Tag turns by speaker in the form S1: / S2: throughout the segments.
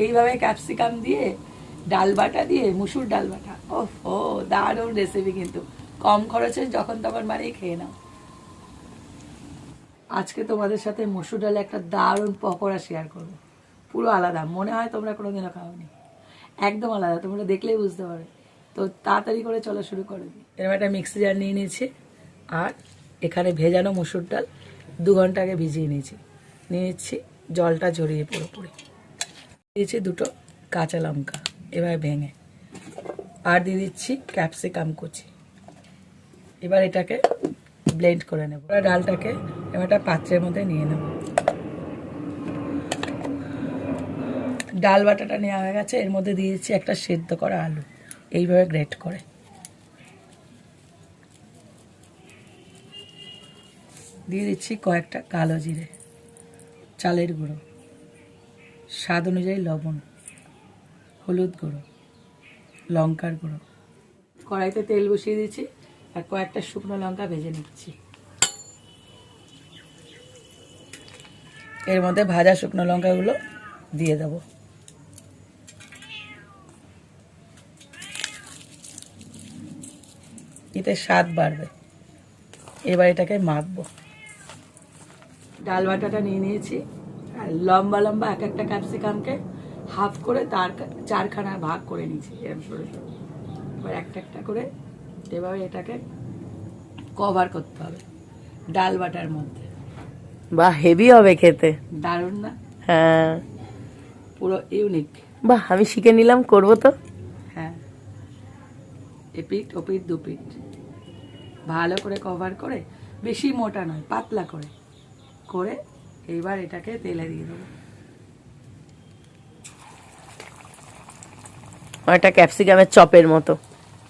S1: এইভাবে ক্যাপসিকাম দিয়ে ডাল বাটা দিয়ে মুসুর ডাল বাটা, ও দারুণ রেসিপি, কিন্তু কম খরচে যখন তখন বানিয়ে খেয়ে নাও। আজকে তোমাদের সাথে মুসুর ডালে একটা দারুণ পকোড়া শেয়ার করবো, পুরো আলাদা, মনে হয় তোমরা কোনোদিনও খাওনি, একদম আলাদা, তোমরা দেখলেই বুঝতে পারবে। তো তাড়াতাড়ি করে চলো শুরু করে দিই। এরকম একটা মিক্সি জার নিয়ে নিয়েছি, আর এখানে ভেজানো মুসুর ডাল 2 ঘন্টা আগে ভিজিয়ে নিয়েছি, নিয়ে নিচ্ছি জলটা ঝরিয়ে পুরোপুরি, দিয়েছি 2টো কাঁচা লঙ্কা এবার ভেঙে, আর দিয়ে দিচ্ছি ক্যাপসিকাম কুচি। এবার এটাকে ব্লেন্ড করে নেব। ডালটাকে এবার একটা পাত্রের মধ্যে নিয়ে নেব। ডাল বাটাটা নেওয়া হয়ে গেছে, এর মধ্যে দিয়েছি একটা সেদ্ধ করা আলু, এইভাবে গ্রেট করে। দিয়ে দিচ্ছি কয়েকটা কালো জিরে, চালের গুঁড়ো, স্বাদ অনুযায়ী লবণ, হলুদ গুঁড়ো, লঙ্কার গুঁড়ো। কড়াইতে তেল বসিয়ে দিচ্ছি আর কয়েকটা শুকনো লঙ্কা ভেজে নিচ্ছি। এর মধ্যে ভাজা শুকনো লঙ্কাগুলো দিয়ে দেব। এতে স্বাদ বাড়বে। এবার এটাকে মাখবো। ডাল বাটাটা নিয়ে নিয়েছি, আর লম্বা লম্বা এক একটা ক্যাপসিকামকে হাফ করে তার 4খানা ভাগ করে নিয়েছি এরকম সরু সরু। এবার একটা একটা করে এভাবে এটাকে কভার করতে হবে ডাল বাটার মধ্যে।
S2: বাহ, হেভি হবে খেতে,
S1: দারুণ না?
S2: হ্যাঁ,
S1: পুরো ইউনিক।
S2: বাহ, আমি শিখে নিলাম, করবো তো।
S1: হ্যাঁ, এপিট ওপিট দুপিট ভালো করে কভার করে, বেশি মোটা নয়, পাতলা করে করে এইবার এটাকে তেলে দিয়ে দেবো।
S2: একটা ক্যাপসিকামের চপের মতো।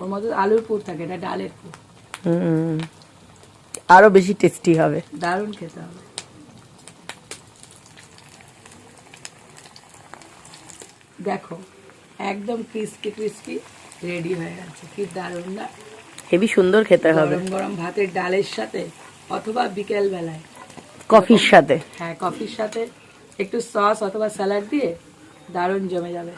S1: ওর মধ্যে আলুর পুর থাকে, এটা ডালের পুর,
S2: আরো বেশি টেস্টি হবে,
S1: দারুণ খেতে হবে। দেখো একদম ক্রিস্পি ক্রিস্পি রেডি হয়ে গেছে, কি দারুণ না?
S2: হেভি সুন্দর খেতে হবে
S1: গরম গরম ভাতের ডালের সাথে, অথবা বিকেল বেলায়
S2: কফির সাথে।
S1: হ্যাঁ, কফির সাথে একটু সস অথবা স্যালাড দিয়ে দারুণ জমে যাবে।